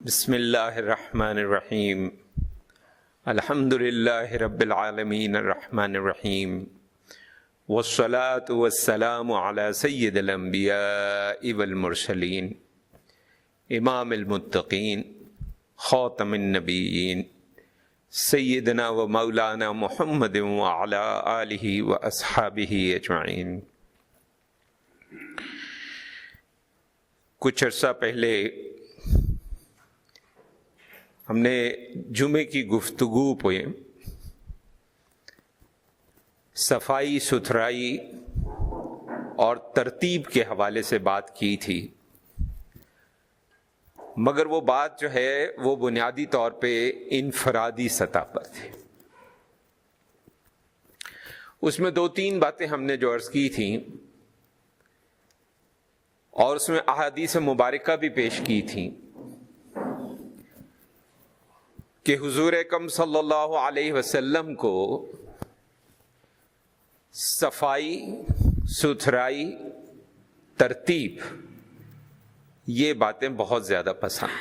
بسم اللہ الرحمن الرحیم الحمد للہ رب العالمین الرحمن الرحیم والصلاة والسلام علی سید الانبیاء والمرسلین امام المتقین خاتم النبیین سیدنا و مولانا محمد وعلی آلہ و اصحابہ اجمعین۔ کچھ عرصہ پہلے ہم نے جمعے کی گفتگو پہ صفائی ستھرائی اور ترتیب کے حوالے سے بات کی تھی، مگر وہ بات جو ہے وہ بنیادی طور پہ انفرادی سطح پر تھی۔ اس میں دو تین باتیں ہم نے جو عرض کی تھیں اور اس میں احادیث مبارکہ بھی پیش کی تھیں کہ حضور اکرم صلی اللہ علیہ وسلم کو صفائی ستھرائی ترتیب یہ باتیں بہت زیادہ پسند،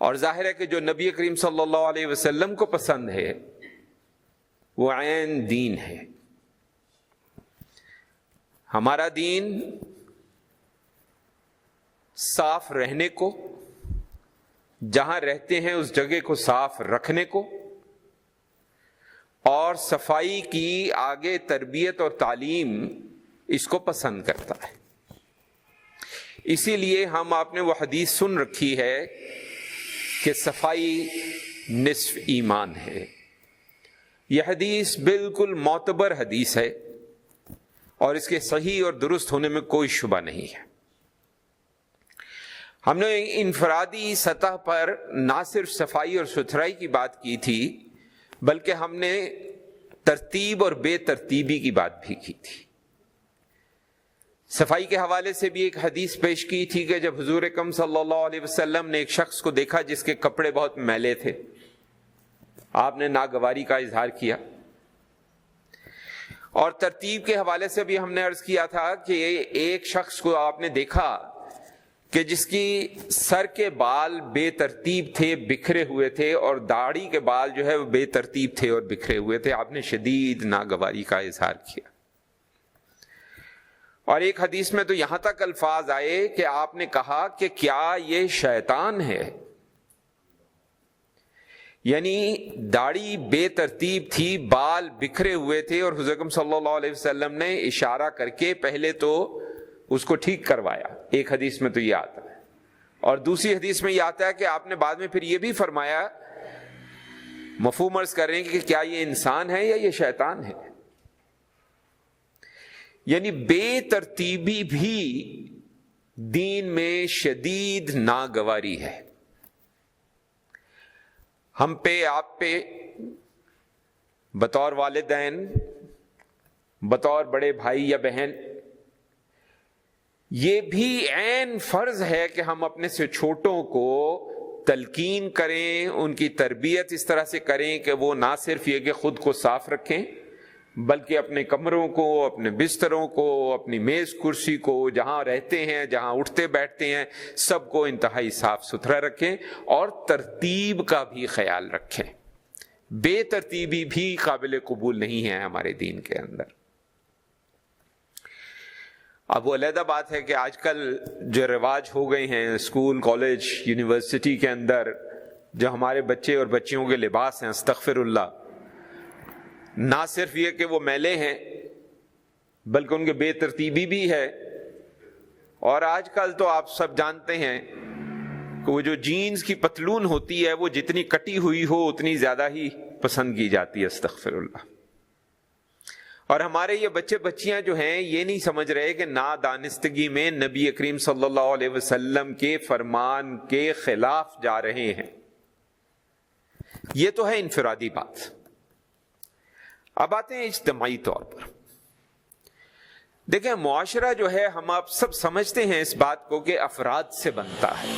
اور ظاہر ہے کہ جو نبی کریم صلی اللہ علیہ وسلم کو پسند ہے وہ عین دین ہے۔ ہمارا دین صاف رہنے کو، جہاں رہتے ہیں اس جگہ کو صاف رکھنے کو اور صفائی کی آگے تربیت اور تعلیم اس کو پسند کرتا ہے۔ اسی لیے آپ نے وہ حدیث سن رکھی ہے کہ صفائی نصف ایمان ہے۔ یہ حدیث بالکل معتبر حدیث ہے اور اس کے صحیح اور درست ہونے میں کوئی شبہ نہیں ہے۔ ہم نے انفرادی سطح پر نہ صرف صفائی اور ستھرائی کی بات کی تھی بلکہ ہم نے ترتیب اور بے ترتیبی کی بات بھی کی تھی۔ صفائی کے حوالے سے بھی ایک حدیث پیش کی تھی کہ جب حضور اکرم صلی اللہ علیہ وسلم نے ایک شخص کو دیکھا جس کے کپڑے بہت میلے تھے، آپ نے ناگواری کا اظہار کیا۔ اور ترتیب کے حوالے سے بھی ہم نے عرض کیا تھا کہ ایک شخص کو آپ نے دیکھا کہ جس کی سر کے بال بے ترتیب تھے، بکھرے ہوئے تھے، اور داڑھی کے بال جو ہے وہ بے ترتیب تھے اور بکھرے ہوئے تھے۔ آپ نے شدید ناگواری کا اظہار کیا، اور ایک حدیث میں تو یہاں تک الفاظ آئے کہ آپ نے کہا کہ کیا یہ شیطان ہے؟ یعنی داڑھی بے ترتیب تھی، بال بکھرے ہوئے تھے، اور حضرت اکرم صلی اللہ علیہ وسلم نے اشارہ کر کے پہلے تو اس کو ٹھیک کروایا۔ ایک حدیث میں تو یہ آتا ہے، اور دوسری حدیث میں یہ آتا ہے کہ آپ نے بعد میں پھر یہ بھی فرمایا، مفہوم عرض کر رہے ہیں کہ کیا یہ انسان ہے یا یہ شیطان ہے؟ یعنی بے ترتیبی بھی دین میں شدید ناگواری ہے۔ ہم پہ، آپ پہ، بطور والدین، بطور بڑے بھائی یا بہن، یہ بھی عین فرض ہے کہ ہم اپنے سے چھوٹوں کو تلقین کریں، ان کی تربیت اس طرح سے کریں کہ وہ نہ صرف یہ کہ خود کو صاف رکھیں بلکہ اپنے کمروں کو، اپنے بستروں کو، اپنی میز کرسی کو، جہاں رہتے ہیں، جہاں اٹھتے بیٹھتے ہیں، سب کو انتہائی صاف ستھرا رکھیں اور ترتیب کا بھی خیال رکھیں۔ بے ترتیبی بھی قابل قبول نہیں ہے ہمارے دین کے اندر۔ اب وہ علیحدہ بات ہے کہ آج کل جو رواج ہو گئے ہیں اسکول، کالج، یونیورسٹی کے اندر، جو ہمارے بچے اور بچیوں کے لباس ہیں، استغفر اللہ، نہ صرف یہ کہ وہ میلے ہیں بلکہ ان کے بے ترتیبی بھی ہے۔ اور آج کل تو آپ سب جانتے ہیں کہ وہ جو جینز کی پتلون ہوتی ہے وہ جتنی کٹی ہوئی ہو اتنی زیادہ ہی پسند کی جاتی ہے، استغفر اللہ۔ اور ہمارے یہ بچے بچیاں جو ہیں یہ نہیں سمجھ رہے کہ نادانستگی میں نبی کریم صلی اللہ علیہ وسلم کے فرمان کے خلاف جا رہے ہیں۔ یہ تو ہے انفرادی بات۔ اب آتے ہیں اجتماعی طور پر۔ دیکھیں، معاشرہ جو ہے ہم آپ سب سمجھتے ہیں اس بات کو کہ افراد سے بنتا ہے۔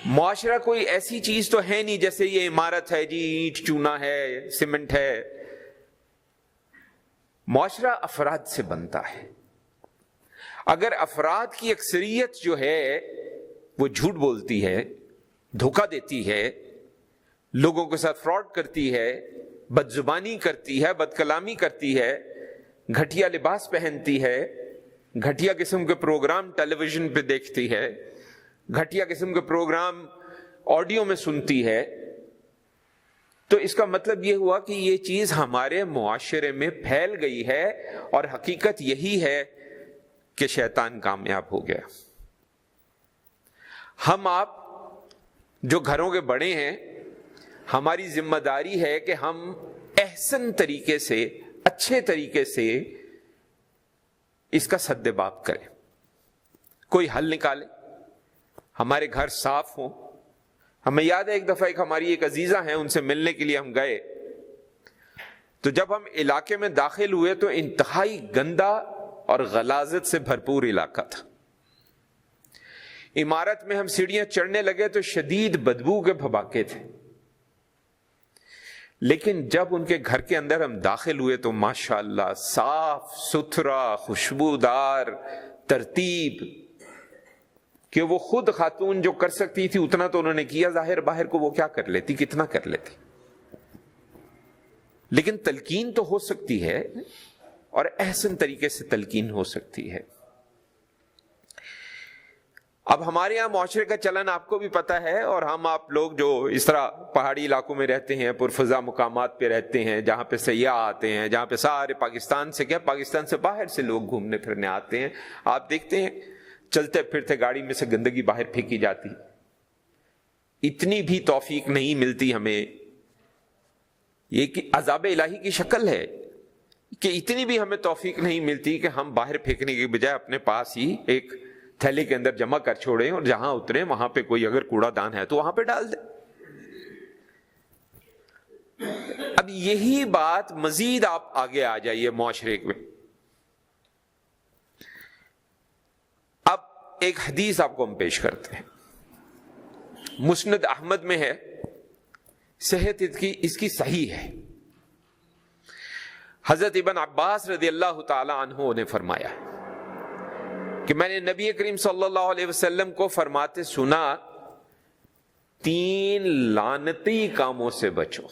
معاشرہ کوئی ایسی چیز تو ہے نہیں جیسے یہ عمارت ہے جی، اینٹ چونا ہے، سیمنٹ ہے۔ معاشرہ افراد سے بنتا ہے۔ اگر افراد کی اکثریت جو ہے وہ جھوٹ بولتی ہے، دھوکہ دیتی ہے، لوگوں کے ساتھ فراڈ کرتی ہے، بد زبانی کرتی ہے، بد کلامی کرتی ہے، گھٹیا لباس پہنتی ہے، گھٹیا قسم کے پروگرام ٹیلی ویژن پہ دیکھتی ہے، گھٹیا قسم کے پروگرام آڈیو میں سنتی ہے، تو اس کا مطلب یہ ہوا کہ یہ چیز ہمارے معاشرے میں پھیل گئی ہے، اور حقیقت یہی ہے کہ شیطان کامیاب ہو گیا۔ ہم آپ جو گھروں کے بڑے ہیں، ہماری ذمہ داری ہے کہ ہم احسن طریقے سے، اچھے طریقے سے اس کا سد باب کریں، کوئی حل نکالیں، ہمارے گھر صاف ہوں۔ ہمیں یاد ہے ایک دفعہ ہماری ایک عزیزہ ہیں، ان سے ملنے کے لیے ہم گئے، تو جب ہم علاقے میں داخل ہوئے تو انتہائی گندا اور غلاظت سے بھرپور علاقہ تھا۔ عمارت میں ہم سیڑھیاں چڑھنے لگے تو شدید بدبو کے بھباکے تھے، لیکن جب ان کے گھر کے اندر ہم داخل ہوئے تو ماشاءاللہ صاف ستھرا، خوشبودار، ترتیب، کہ وہ خود خاتون جو کر سکتی تھی اتنا تو انہوں نے کیا، ظاہر باہر کو وہ کیا کر لیتی، کتنا کر لیتی، لیکن تلقین تو ہو سکتی ہے، اور احسن طریقے سے تلقین ہو سکتی ہے۔ اب ہمارے یہاں معاشرے کا چلن آپ کو بھی پتا ہے، اور ہم آپ لوگ جو اس طرح پہاڑی علاقوں میں رہتے ہیں، پرفضا مقامات پہ رہتے ہیں، جہاں پہ سیاح آتے ہیں، جہاں پہ سارے پاکستان سے کیا، پاکستان سے باہر سے لوگ گھومنے پھرنے آتے ہیں، آپ دیکھتے ہیں چلتے پھرتے گاڑی میں سے گندگی باہر پھینکی جاتی۔ اتنی بھی توفیق نہیں ملتی ہمیں، یہ کہ عذاب الہی کی شکل ہے کہ اتنی بھی ہمیں توفیق نہیں ملتی کہ ہم باہر پھینکنے کی بجائے اپنے پاس ہی ایک تھیلی کے اندر جمع کر چھوڑیں، اور جہاں اتریں وہاں پہ کوئی اگر کوڑا دان ہے تو وہاں پہ ڈال دیں۔ اب یہی بات مزید آپ آگے آ جائیے معاشرے میں۔ اب ایک حدیث آپ کو ہم پیش کرتے ہیں، مسند احمد میں ہے، صحت اس کی صحیح ہے۔ حضرت ابن عباس رضی اللہ تعالی عنہ نے فرمایا کہ میں نے نبی کریم صلی اللہ علیہ وسلم کو فرماتے سنا، 3 لعنتی کاموں سے بچو،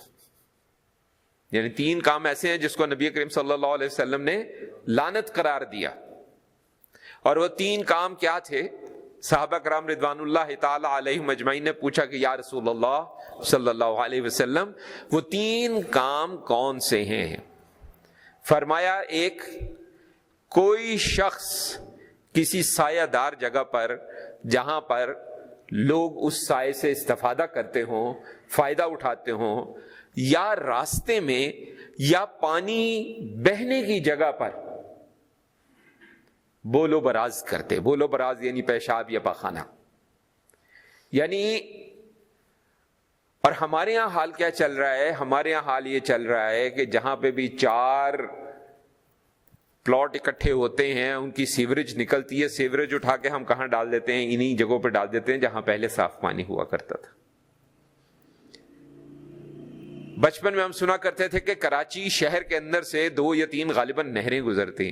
یعنی 3 کام ایسے ہیں جس کو نبی کریم صلی اللہ علیہ وسلم نے لعنت قرار دیا۔ اور وہ 3 کام کیا تھے؟ صحابہ کرام رضوان اللہ تعالی علیہم اجمعین نے پوچھا کہ یا رسول اللہ صلی اللہ علیہ وسلم وہ 3 کام کون سے ہیں؟ فرمایا، 1، کوئی شخص کسی سایہ دار جگہ پر، جہاں پر لوگ اس سائے سے استفادہ کرتے ہوں، فائدہ اٹھاتے ہوں، یا راستے میں یا پانی بہنے کی جگہ پر بولو براز کرتے، بولو براز یعنی پیشاب یا پاخانہ، یعنی، اور ہمارے یہاں حال کیا چل رہا ہے؟ ہمارے یہاں حال یہ چل رہا ہے کہ جہاں پہ بھی 4 پلاٹ اکٹھے ہوتے ہیں، ان کی سیوریج نکلتی ہے، سیوریج اٹھا کے ہم کہاں ڈال دیتے ہیں؟ انہی جگہوں پہ ڈال دیتے ہیں جہاں پہلے صاف پانی ہوا کرتا تھا۔ بچپن میں ہم سنا کرتے تھے کہ کراچی شہر کے اندر سے 2 یا 3 غالباً نہریں گزرتی،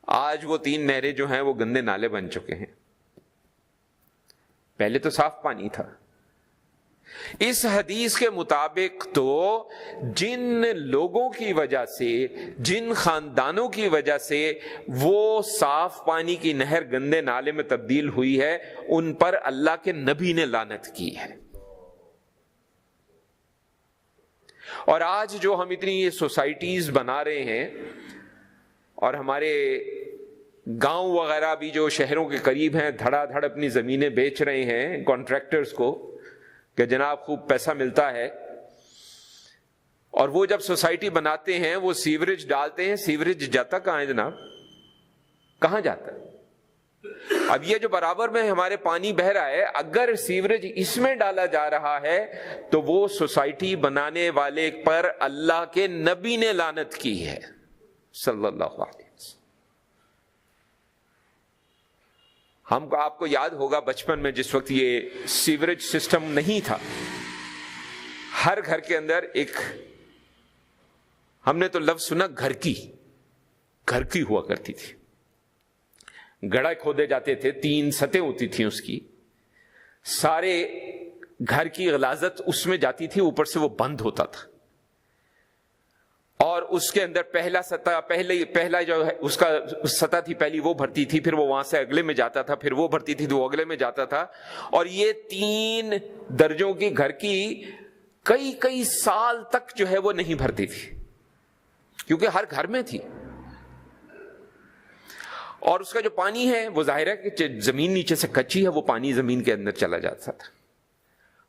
آج وہ 3 نہریں جو ہیں وہ گندے نالے بن چکے ہیں، پہلے تو صاف پانی تھا۔ اس حدیث کے مطابق تو جن لوگوں کی وجہ سے، جن خاندانوں کی وجہ سے وہ صاف پانی کی نہر گندے نالے میں تبدیل ہوئی ہے، ان پر اللہ کے نبی نے لعنت کی ہے۔ اور آج جو ہم اتنی یہ سوسائٹیز بنا رہے ہیں، اور ہمارے گاؤں وغیرہ بھی جو شہروں کے قریب ہیں دھڑا دھڑ اپنی زمینیں بیچ رہے ہیں کانٹریکٹرز کو کہ جناب خوب پیسہ ملتا ہے، اور وہ جب سوسائٹی بناتے ہیں وہ سیوریج ڈالتے ہیں، سیوریج جاتا کہاں ہے جناب؟ کہاں جاتا ہے؟ اب یہ جو برابر میں ہمارے پانی بہ رہا ہے، اگر سیوریج اس میں ڈالا جا رہا ہے تو وہ سوسائٹی بنانے والے پر اللہ کے نبی نے لعنت کی ہے صلی اللہ علیہ وسلم۔ آپ کو یاد ہوگا بچپن میں جس وقت یہ سیوریج سسٹم نہیں تھا، ہر گھر کے اندر ایک، ہم نے تو لفظ سنا گھر کی ہوا کرتی تھی۔ گڑھے کھودے جاتے تھے، 3 سطحیں ہوتی تھیں اس کی، سارے گھر کی غلاظت اس میں جاتی تھی، اوپر سے وہ بند ہوتا تھا، اور اس کے اندر پہلا جو ہے اس کا سطح تھی پہلی وہ بھرتی تھی، پھر وہ وہاں سے اگلے میں جاتا تھا، پھر وہ بھرتی تھی تو وہ اگلے میں جاتا تھا، اور یہ 3 درجوں کی گھر کی کئی سال تک جو ہے وہ نہیں بھرتی تھی، کیونکہ ہر گھر میں تھی، اور اس کا جو پانی ہے وہ ظاہر ہے کہ زمین نیچے سے کچی ہے، وہ پانی زمین کے اندر چلا جاتا تھا،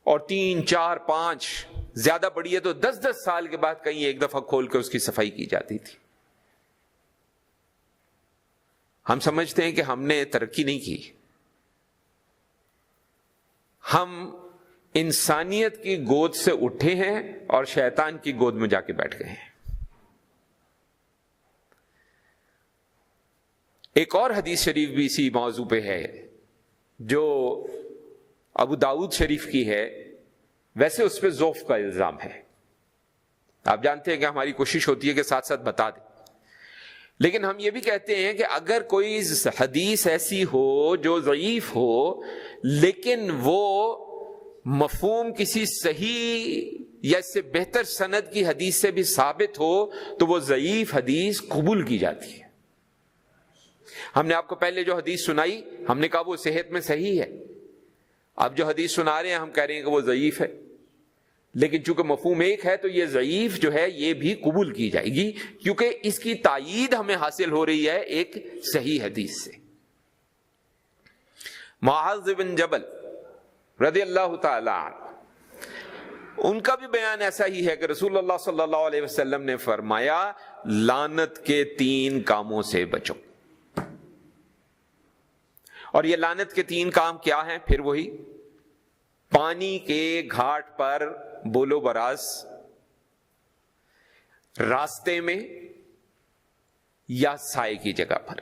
اور 3 4 5 زیادہ بڑی ہے تو 10 سال کے بعد کہیں ایک دفعہ کھول کے اس کی صفائی کی جاتی تھی۔ ہم سمجھتے ہیں کہ ہم نے ترقی نہیں کی، ہم انسانیت کی گود سے اٹھے ہیں اور شیطان کی گود میں جا کے بیٹھ گئے ہیں۔ ایک اور حدیث شریف بھی اسی موضوع پہ ہے جو ابو داؤد شریف کی ہے، ویسے اس پہ ضعف کا الزام ہے، آپ جانتے ہیں کہ ہماری کوشش ہوتی ہے کہ ساتھ ساتھ بتا دیں، لیکن ہم یہ بھی کہتے ہیں کہ اگر کوئی حدیث ایسی ہو جو ضعیف ہو لیکن وہ مفہوم کسی صحیح یا اس سے بہتر سند کی حدیث سے بھی ثابت ہو تو وہ ضعیف حدیث قبول کی جاتی ہے۔ ہم نے آپ کو پہلے جو حدیث سنائی ہم نے کہا وہ صحت میں صحیح ہے، اب جو حدیث سنا رہے ہیں ہم کہہ رہے ہیں کہ وہ ضعیف ہے، لیکن چونکہ مفہوم ایک ہے تو یہ ضعیف جو ہے یہ بھی قبول کی جائے گی، کیونکہ اس کی تائید ہمیں حاصل ہو رہی ہے ایک صحیح حدیث سے۔ معاذ بن جبل رضی اللہ تعالی عنہ، ان کا بھی بیان ایسا ہی ہے کہ رسول اللہ صلی اللہ علیہ وسلم نے فرمایا لعنت کے 3 کاموں سے بچو، اور یہ لعنت کے 3 کام کیا ہیں؟ پھر وہی پانی کے گھاٹ پر بولو براز، راستے میں یا سائے کی جگہ پر۔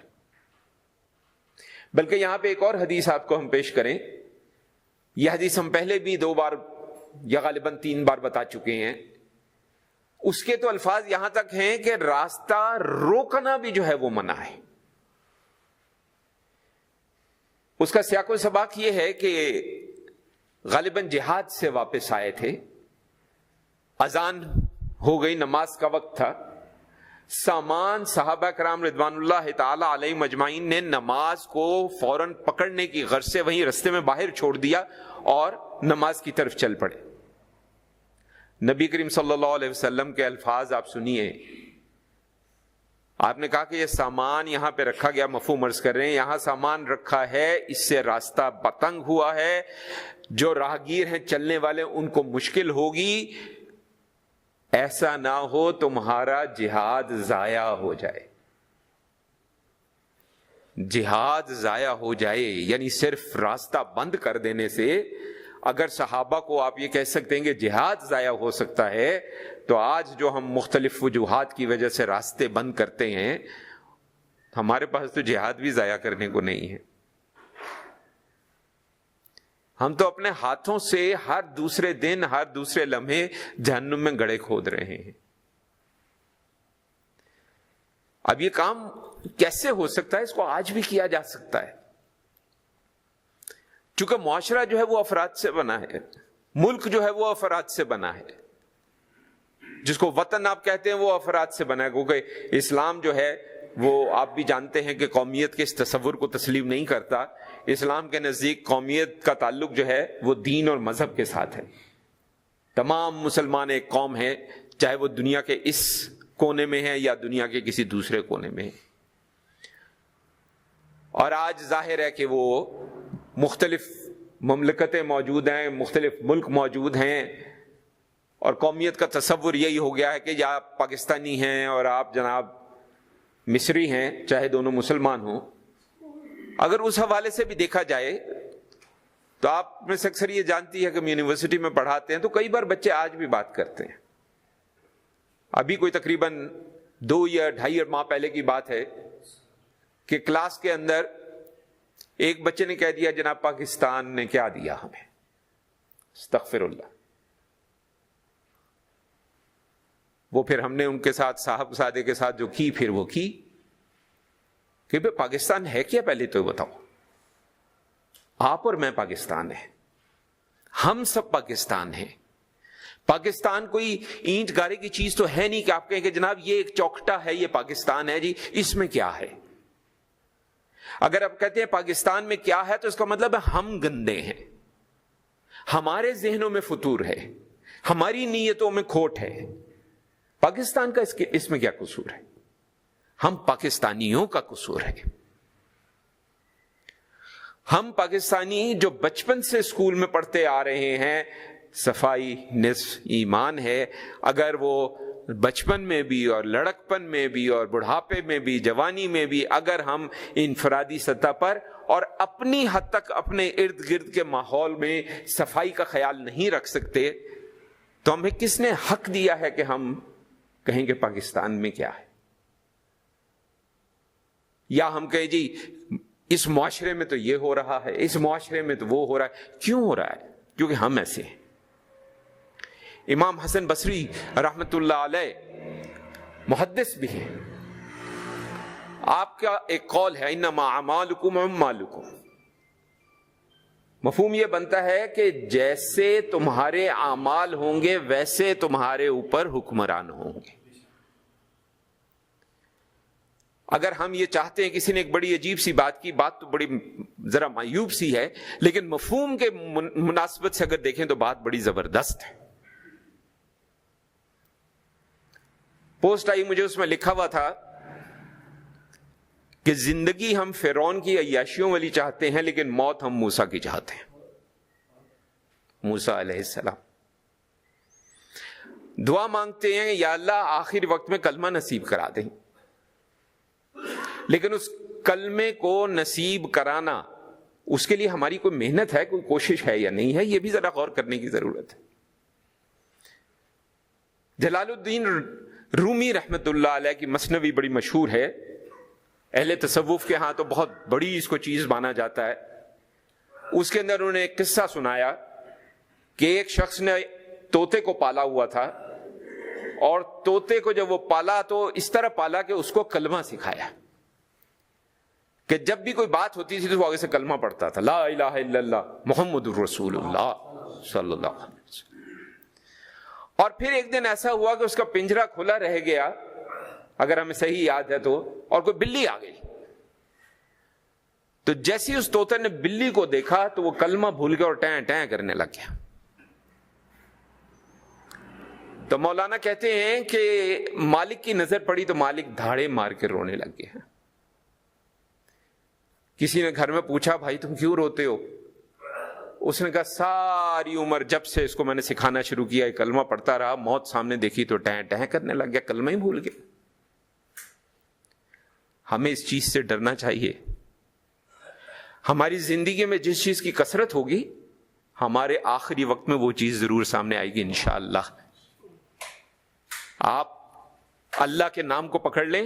بلکہ یہاں پہ ایک اور حدیث آپ کو ہم پیش کریں، یہ حدیث ہم پہلے بھی 2 بار یا غالباً 3 بار بتا چکے ہیں، اس کے تو الفاظ یہاں تک ہیں کہ راستہ روکنا بھی جو ہے وہ منع ہے۔ اس کا سیاق و سباق یہ ہے کہ غالباً جہاد سے واپس آئے تھے، اذان ہو گئی، نماز کا وقت تھا، سامان صحابہ کرام رضوان اللہ تعالی علیہ مجمعین نے نماز کو فوراً پکڑنے کی غرض سے وہیں رستے میں باہر چھوڑ دیا اور نماز کی طرف چل پڑے۔ نبی کریم صلی اللہ علیہ وسلم کے الفاظ آپ سنیے، آپ نے کہا کہ یہ سامان یہاں پہ رکھا گیا، مفہوم عرض کر رہے ہیں یہاں سامان رکھا ہے، اس سے راستہ تنگ ہوا ہے، جو راہگیر ہیں چلنے والے ان کو مشکل ہوگی، ایسا نہ ہو تمہارا جہاد ضائع ہو جائے۔ جہاد ضائع ہو جائے یعنی صرف راستہ بند کر دینے سے اگر صحابہ کو آپ یہ کہہ سکتے ہیں کہ جہاد ضائع ہو سکتا ہے، تو آج جو ہم مختلف وجوہات کی وجہ سے راستے بند کرتے ہیں، ہمارے پاس تو جہاد بھی ضائع کرنے کو نہیں ہے۔ ہم تو اپنے ہاتھوں سے ہر دوسرے دن ہر دوسرے لمحے جہنم میں گڑھے کھود رہے ہیں۔ اب یہ کام کیسے ہو سکتا ہے؟ اس کو آج بھی کیا جا سکتا ہے، چونکہ معاشرہ جو ہے وہ افراد سے بنا ہے، ملک جو ہے وہ افراد سے بنا ہے، جس کو وطن آپ کہتے ہیں وہ افراد سے بنا ہے، کیونکہ اسلام جو ہے وہ آپ بھی جانتے ہیں کہ قومیت کے اس تصور کو تسلیم نہیں کرتا۔ اسلام کے نزدیک قومیت کا تعلق جو ہے وہ دین اور مذہب کے ساتھ ہے۔ تمام مسلمان ایک قوم ہے، چاہے وہ دنیا کے اس کونے میں ہے یا دنیا کے کسی دوسرے کونے میں ہے، اور آج ظاہر ہے کہ وہ مختلف مملکتیں موجود ہیں، مختلف ملک موجود ہیں، اور قومیت کا تصور یہی ہو گیا ہے کہ یا آپ پاکستانی ہیں اور آپ جناب مصری ہیں، چاہے دونوں مسلمان ہوں۔ اگر اس حوالے سے بھی دیکھا جائے تو آپ میں سے اکثر یہ جانتی ہے کہ ہم یونیورسٹی میں پڑھاتے ہیں تو کئی بار بچے آج بھی بات کرتے ہیں۔ ابھی کوئی تقریباً 2 یا 2.5 ماہ پہلے کی بات ہے کہ کلاس کے اندر ایک بچے نے کہہ دیا جناب پاکستان نے کیا دیا ہمیں، استغفر اللہ۔ وہ پھر ہم نے ان کے ساتھ صاحب سادے کے ساتھ جو کی پھر وہ کی کہ بھئی پاکستان ہے کیا؟ پہلے تو بتاؤ. آپ اور میں پاکستان ہیں، ہم سب پاکستان ہیں. پاکستان کوئی اینٹ گارے کی چیز تو ہے نہیں کہ آپ کہیں کہ جناب یہ ایک چوکٹا ہے، یہ پاکستان ہے جی، اس میں کیا ہے. اگر آپ کہتے ہیں پاکستان میں کیا ہے تو اس کا مطلب ہے ہم گندے ہیں، ہمارے ذہنوں میں فتور ہے، ہماری نیتوں میں کھوٹ ہے. پاکستان کا اس میں کیا قصور ہے؟ ہم پاکستانیوں کا قصور ہے. ہم پاکستانی جو بچپن سے اسکول میں پڑھتے آ رہے ہیں صفائی نصف ایمان ہے، اگر وہ بچپن میں بھی اور لڑکپن میں بھی اور بڑھاپے میں بھی جوانی میں بھی اگر ہم انفرادی سطح پر اور اپنی حد تک اپنے ارد گرد کے ماحول میں صفائی کا خیال نہیں رکھ سکتے تو ہمیں کس نے حق دیا ہے کہ ہم کہیں کہ پاکستان میں کیا ہے؟ یا ہم کہیں جی اس معاشرے میں تو یہ ہو رہا ہے، اس معاشرے میں تو وہ ہو رہا ہے. کیوں ہو رہا ہے؟ کیونکہ ہم ایسے ہیں. امام حسن بصری رحمت اللہ علیہ محدث بھی ہیں، آپ کا ایک قول ہے انما اعمالکم اعمالکم. مفہوم یہ بنتا ہے کہ جیسے تمہارے اعمال ہوں گے ویسے تمہارے اوپر حکمران ہوں گے. اگر ہم یہ چاہتے ہیں، کسی نے ایک بڑی عجیب سی بات کی، بات تو بڑی ذرا معیوب سی ہے لیکن مفہوم کے مناسبت سے اگر دیکھیں تو بات بڑی زبردست ہے. پوسٹ آئی مجھے، اس میں لکھا ہوا تھا کہ زندگی ہم فرعون کی عیاشیوں والی چاہتے ہیں لیکن موت ہم موسیٰ کی چاہتے ہیں. موسیٰ علیہ السلام دعا مانگتے ہیں یا اللہ آخر وقت میں کلمہ نصیب کرا دیں، لیکن اس کلمے کو نصیب کرانا اس کے لیے ہماری کوئی محنت ہے، کوئی کوشش ہے یا نہیں ہے، یہ بھی ذرا غور کرنے کی ضرورت ہے. جلال الدین رومی رحمت اللہ علیہ کی مثنوی بڑی مشہور ہے، اہل تصوف کے ہاں تو بہت بڑی اس کو چیز مانا جاتا ہے. اس کے اندر انہوں نے ایک قصہ سنایا کہ ایک شخص نے طوطے کو پالا ہوا تھا اور طوطے کو جب وہ پالا تو اس طرح پالا کہ اس کو کلمہ سکھایا کہ جب بھی کوئی بات ہوتی تھی تو وہ آگے سے کلمہ پڑھتا تھا، لا الہ الا اللہ محمد الرسول اللہ صلی اللہ علیہ وسلم. اور پھر ایک دن ایسا ہوا کہ اس کا پنجرا کھلا رہ گیا اگر ہمیں صحیح یاد ہے تو، اور کوئی بلی آ گئی. تو جیسے اس طوطے نے بلی کو دیکھا تو وہ کلمہ بھول گیا اور ٹیں ٹیں کرنے لگ گیا. تو مولانا کہتے ہیں کہ مالک کی نظر پڑی تو مالک دھاڑے مار کے رونے لگ گئے. کسی نے گھر میں پوچھا بھائی تم کیوں روتے ہو؟ اس نے کہا ساری عمر جب سے اس کو میں نے سکھانا شروع کیا کلمہ پڑھتا رہا، موت سامنے دیکھی تو ٹیں ٹیں کرنے لگ گیا، کلمہ ہی بھول گیا. ہمیں اس چیز سے ڈرنا چاہیے. ہماری زندگی میں جس چیز کی کثرت ہوگی ہمارے آخری وقت میں وہ چیز ضرور سامنے آئے گی انشاءاللہ. آپ اللہ کے نام کو پکڑ لیں،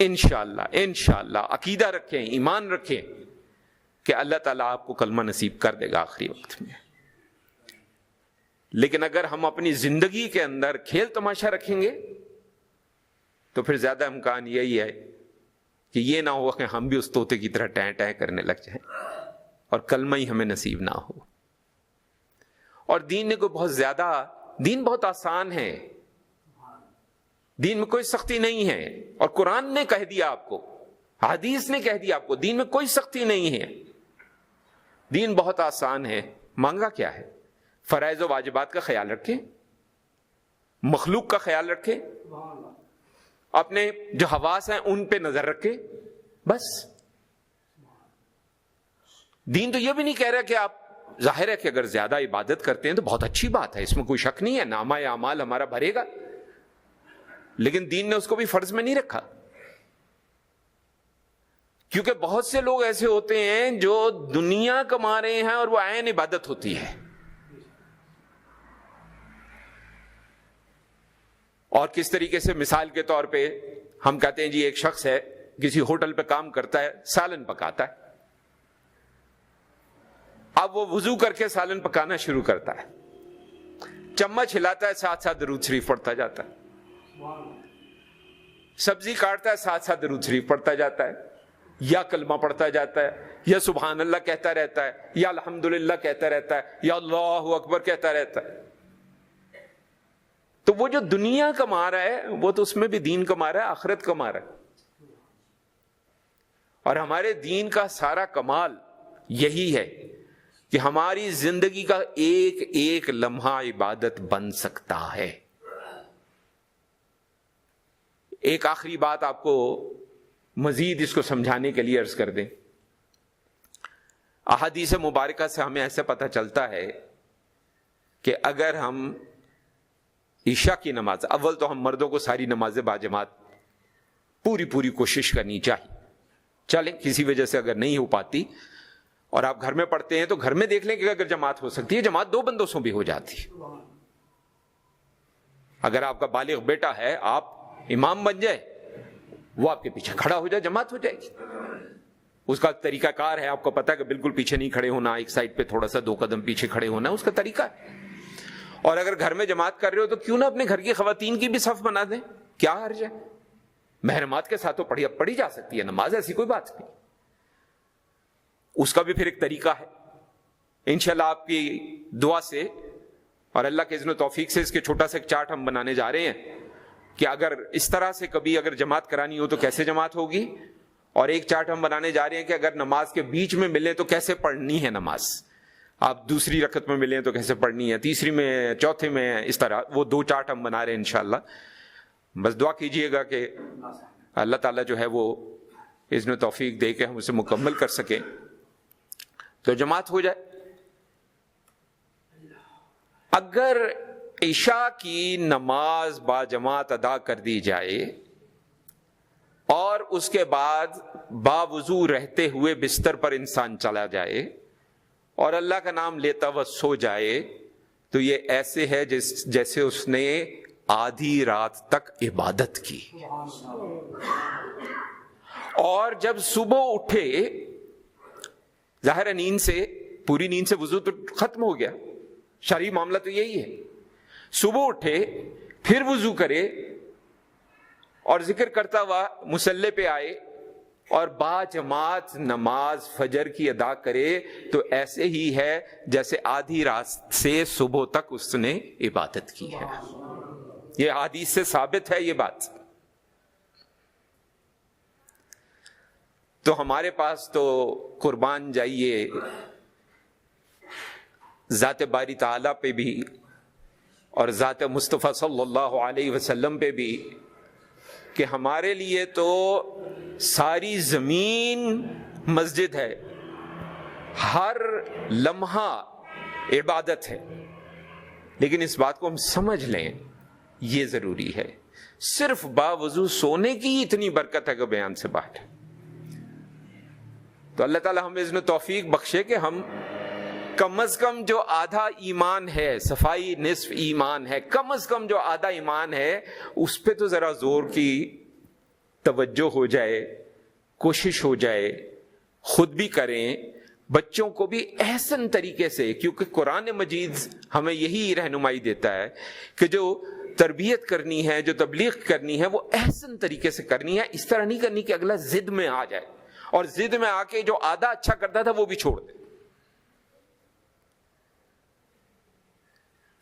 انشاءاللہ انشاءاللہ عقیدہ رکھیں، ایمان رکھیں کہ اللہ تعالیٰ آپ کو کلمہ نصیب کر دے گا آخری وقت میں. لیکن اگر ہم اپنی زندگی کے اندر کھیل تماشا رکھیں گے تو پھر زیادہ امکان یہی ہے کہ یہ نہ ہو کہ ہم بھی اس طوطے کی طرح ٹیں ٹیں کرنے لگ جائیں اور کلمہ ہی ہمیں نصیب نہ ہو. اور دین نے کوئی بہت زیادہ، دین بہت آسان ہے، دین میں کوئی سختی نہیں ہے. اور قرآن نے کہہ دیا آپ کو، حدیث نے کہہ دیا آپ کو، دین میں کوئی سختی نہیں ہے، دین بہت آسان ہے. مانگا کیا ہے؟ فرائض و واجبات کا خیال رکھیں، مخلوق کا خیال رکھیں، اپنے جو حواس ہیں ان پہ نظر رکھیں، بس. دین تو یہ بھی نہیں کہہ رہا کہ آپ، ظاہر ہے کہ اگر زیادہ عبادت کرتے ہیں تو بہت اچھی بات ہے، اس میں کوئی شک نہیں ہے، نامہ اعمال ہمارا بھرے گا، لیکن دین نے اس کو بھی فرض میں نہیں رکھا. کیونکہ بہت سے لوگ ایسے ہوتے ہیں جو دنیا کما رہے ہیں اور وہ عین عبادت ہوتی ہے. اور کس طریقے سے؟ مثال کے طور پہ ہم کہتے ہیں جی ایک شخص ہے کسی ہوٹل پہ کام کرتا ہے، سالن پکاتا ہے. اب وہ وضو کر کے سالن پکانا شروع کرتا ہے، چمچ ہلاتا ہے، ساتھ ساتھ درود شریف پڑھتا جاتا ہے، سبزی کاٹتا ہے، ساتھ ساتھ درود شریف پڑھتا جاتا ہے. یا کلمہ پڑھتا جاتا ہے، یا سبحان اللہ کہتا رہتا ہے، یا الحمدللہ کہتا رہتا ہے، یا اللہ اکبر کہتا رہتا ہے. تو وہ جو دنیا کما رہا ہے وہ تو اس میں بھی دین کما رہا ہے، آخرت کما رہا ہے. اور ہمارے دین کا سارا کمال یہی ہے کہ ہماری زندگی کا ایک ایک لمحہ عبادت بن سکتا ہے. ایک آخری بات آپ کو مزید اس کو سمجھانے کے لیے عرض کر دیں. احادیث مبارکہ سے ہمیں ایسے پتہ چلتا ہے کہ اگر ہم عشاء کی نماز، اول تو ہم مردوں کو ساری نمازیں باجماعت پوری کوشش کرنی چاہیے. چلیں کسی وجہ سے اگر نہیں ہو پاتی اور آپ گھر میں پڑھتے ہیں تو گھر میں دیکھ لیں کہ اگر جماعت ہو سکتی ہے، جماعت 2 بندوں سے بھی ہو جاتی ہے. اگر آپ کا بالغ بیٹا ہے، آپ امام بن جائے، وہ آپ کے پیچھے کھڑا ہو جائے، جماعت ہو جائے گی. اس کا طریقہ کار ہے، آپ کو پتا ہے کہ بالکل پیچھے نہیں کھڑے ہونا، ایک سائڈ پہ تھوڑا سا 2 قدم پیچھے کھڑے ہونا، اس کا طریقہ ہے. اور اگر گھر میں جماعت کر رہے ہو تو کیوں نہ اپنے گھر کی خواتین کی بھی صف بنا دیں، کیا حرج ہے؟ محرمات کے ساتھ تو پڑھی جا سکتی ہے نماز، ایسی کوئی بات نہیں. اس کا بھی پھر ایک طریقہ ہے. انشاءاللہ آپ کی دعا سے اور اللہ کے اذن و توفیق سے اس کے چھوٹا سا ایک چارٹ ہم بنانے جا رہے ہیں کہ اگر اس طرح سے کبھی اگر جماعت کرانی ہو تو کیسے جماعت ہوگی، اور ایک چارٹ ہم بنانے جا رہے ہیں کہ اگر نماز کے بیچ میں ملیں تو کیسے پڑھنی ہے نماز. آپ دوسری رکعت میں ملیں تو کیسے پڑھنی ہے، تیسری میں، چوتھے میں، اس طرح وہ 2 چارٹ ہم بنا رہے ہیں انشاءاللہ. بس دعا کیجئے گا کہ اللہ تعالیٰ جو ہے وہ اذن و توفیق دے کے ہم اسے مکمل کر سکیں تو جماعت ہو جائے. اگر عشاء کی نماز با جماعت ادا کر دی جائے اور اس کے بعد باوضو رہتے ہوئے بستر پر انسان چلا جائے اور اللہ کا نام لیتا ہوا سو جائے تو یہ ایسے ہے جیسے اس نے آدھی رات تک عبادت کی. اور جب صبح اٹھے، ظاہر ہے نیند سے، پوری نیند سے وضو تو ختم ہو گیا، شرعی معاملہ تو یہی ہے. صبح اٹھے پھر وضو کرے اور ذکر کرتا ہوا مصلی پہ آئے اور با جماعت نماز فجر کی ادا کرے تو ایسے ہی ہے جیسے آدھی رات سے صبح تک اس نے عبادت کی ہے. یہ حدیث سے ثابت ہے یہ بات. تو ہمارے پاس تو قربان جائیے ذات باری تعالیٰ پہ بھی اور ذات مصطفیٰ صلی اللہ علیہ وسلم پہ بھی کہ ہمارے لیے تو ساری زمین مسجد ہے، ہر لمحہ عبادت ہے. لیکن اس بات کو ہم سمجھ لیں، یہ ضروری ہے. صرف باوضو سونے کی اتنی برکت ہے کہ بیان سے باہر. تو اللہ تعالی ہمیں اذن و توفیق بخشے کہ ہم کم از کم جو آدھا ایمان ہے، صفائی نصف ایمان ہے، کم از کم جو آدھا ایمان ہے اس پہ تو ذرا زور کی توجہ ہو جائے، کوشش ہو جائے، خود بھی کریں، بچوں کو بھی احسن طریقے سے، کیونکہ قرآن مجید ہمیں یہی رہنمائی دیتا ہے کہ جو تربیت کرنی ہے، جو تبلیغ کرنی ہے وہ احسن طریقے سے کرنی ہے. اس طرح نہیں کرنی کہ اگلا ضد میں آ جائے اور ضد میں آ کے جو آدھا اچھا کرتا تھا وہ بھی چھوڑ دے.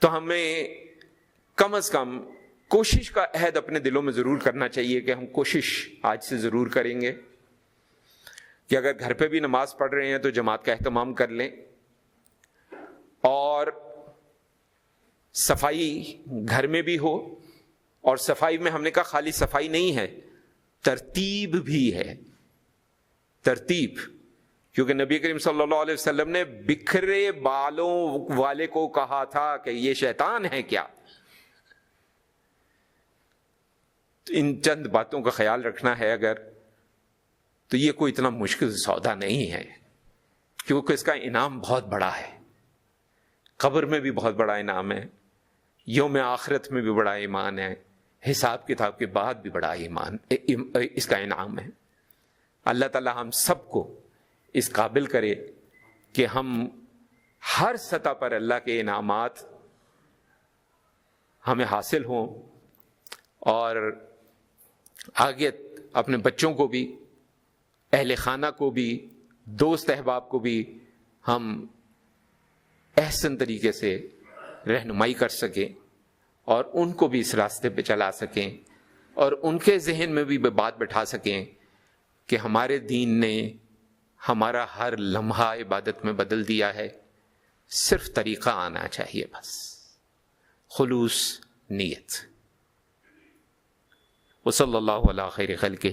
تو ہمیں کم از کم کوشش کا عہد اپنے دلوں میں ضرور کرنا چاہیے کہ ہم کوشش آج سے ضرور کریں گے کہ اگر گھر پہ بھی نماز پڑھ رہے ہیں تو جماعت کا اہتمام کر لیں. اور صفائی گھر میں بھی ہو، اور صفائی میں ہم نے کہا خالی صفائی نہیں ہے، ترتیب بھی ہے. ترتیب، کیونکہ نبی کریم صلی اللہ علیہ وسلم نے بکھرے بالوں والے کو کہا تھا کہ یہ شیطان ہے کیا. ان چند باتوں کا خیال رکھنا ہے اگر تو یہ کوئی اتنا مشکل سودا نہیں ہے، کیونکہ اس کا انعام بہت بڑا ہے. قبر میں بھی بہت بڑا انعام ہے، یوم آخرت میں بھی بڑا ایمان ہے، حساب کتاب کے بعد بھی بڑا ایمان اس کا انعام ہے. اللہ تعالی ہم سب کو اس قابل کرے کہ ہم ہر سطح پر اللہ کے انعامات ہمیں حاصل ہوں، اور آگے اپنے بچوں کو بھی اہل خانہ کو بھی، دوست احباب کو بھی ہم احسن طریقے سے رہنمائی کر سکیں اور ان کو بھی اس راستے پہ چلا سکیں، اور ان کے ذہن میں بھی بات بٹھا سکیں کہ ہمارے دین نے ہمارا ہر لمحہ عبادت میں بدل دیا ہے، صرف طریقہ آنا چاہیے، بس خلوص نیت۔ وصلی اللہ علی خیر خلقہ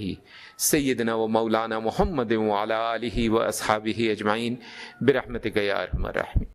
سیدنا و مولانا محمد وعلی آلہ و اصحابہ اجمعین برحمتک یا ارحم الراحمین۔